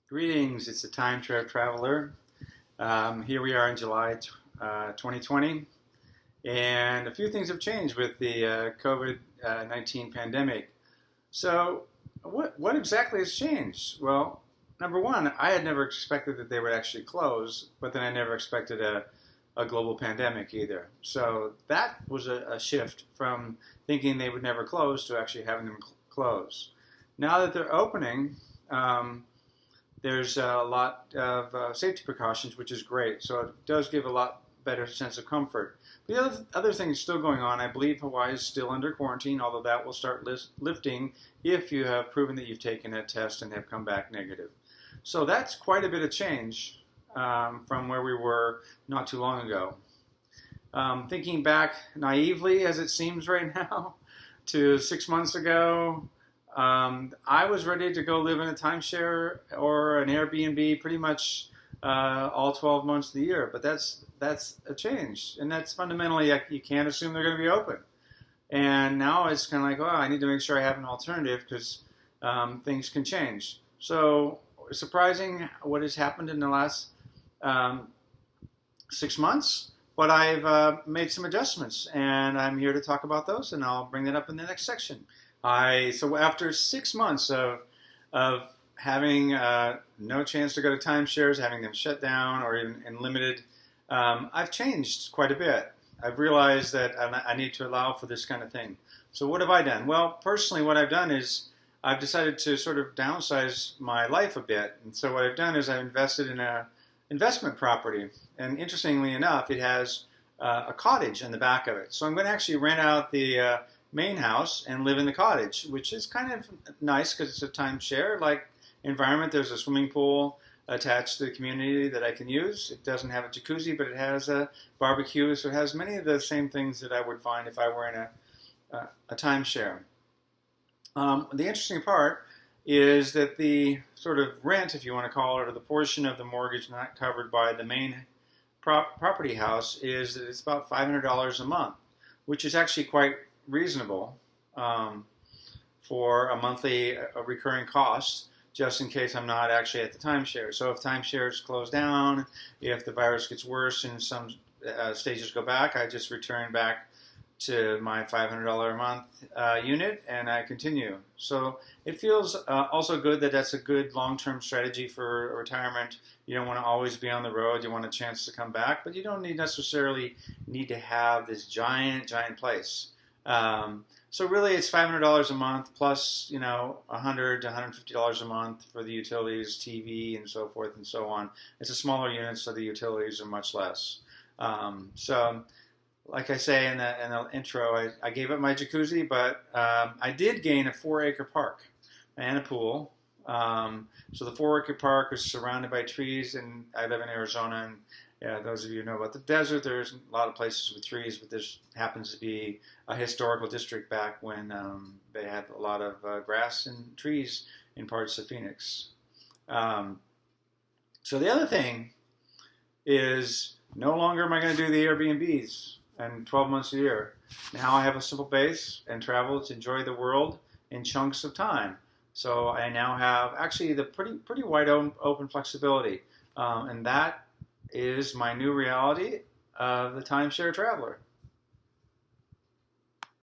Greetings, it's the Timeshare Traveler. Here we are in July 2020, and a few things have changed with the COVID-19 pandemic. So, what exactly has changed? Well, number one, I had never expected that they would actually close, but then I never expected a global pandemic either. So that was a shift from thinking they would never close to actually having them close. Now that they're opening, there's a lot of safety precautions, which is great. So it does give a lot better sense of comfort. The other thing is still going on. I believe Hawaii is still under quarantine, although that will start lifting if you have proven that you've taken a test and have come back negative. So that's quite a bit of change from where we were not too long ago. Thinking back naively, as it seems right now, to 6 months ago, I was ready to go live in a timeshare or an Airbnb pretty much all 12 months of the year. But that's a change. And that's fundamentally, you can't assume they're going to be open. And now it's kind of like, I need to make sure I have an alternative because things can change. So surprising what has happened in the last 6 months. But I've made some adjustments, and I'm here to talk about those, and I'll bring that up in the next section. So after 6 months of having no chance to go to timeshares, having them shut down or even limited, I've changed quite a bit. I've realized that I need to allow for this kind of thing. So what have I done? Well, personally, what I've done is I've decided to sort of downsize my life a bit. And so what I've done is I've invested in an investment property. And interestingly enough, it has a cottage in the back of it. So I'm going to actually rent out the main house and live in the cottage, which is kind of nice because it's a timeshare-like environment. There's a swimming pool attached to the community that I can use. It doesn't have a jacuzzi, but it has a barbecue, so it has many of the same things that I would find if I were in a timeshare. The interesting part is that the sort of rent, if you want to call it, or the portion of the mortgage not covered by the main property house is that it's about $500 a month, which is actually quite reasonable for a monthly recurring cost, just in case I'm not actually at the timeshare. So if timeshares close down, if the virus gets worse and some stages go back, I just return back to my $500 a month unit and I continue. So it feels also good that that's a good long-term strategy for retirement. You don't want to always be on the road. You want a chance to come back, but you don't necessarily need to have this giant place. So really it's $500 a month plus, $100 to $150 a month for the utilities, TV, and so forth and so on. It's a smaller unit, so the utilities are much less. So like I say in the intro, I gave up my jacuzzi, but I did gain a 4-acre park and a pool. So the 4-acre park was surrounded by trees, and I live in Arizona, and those of you who know about the desert, there's a lot of places with trees, but this happens to be a historical district back when they had a lot of grass and trees in parts of Phoenix. So the other thing is no longer am I going to do the Airbnbs and 12 months a year. Now I have a simple base and travel to enjoy the world in chunks of time. So I now have actually the pretty wide open flexibility, and that is my new reality of the Timeshare Traveler.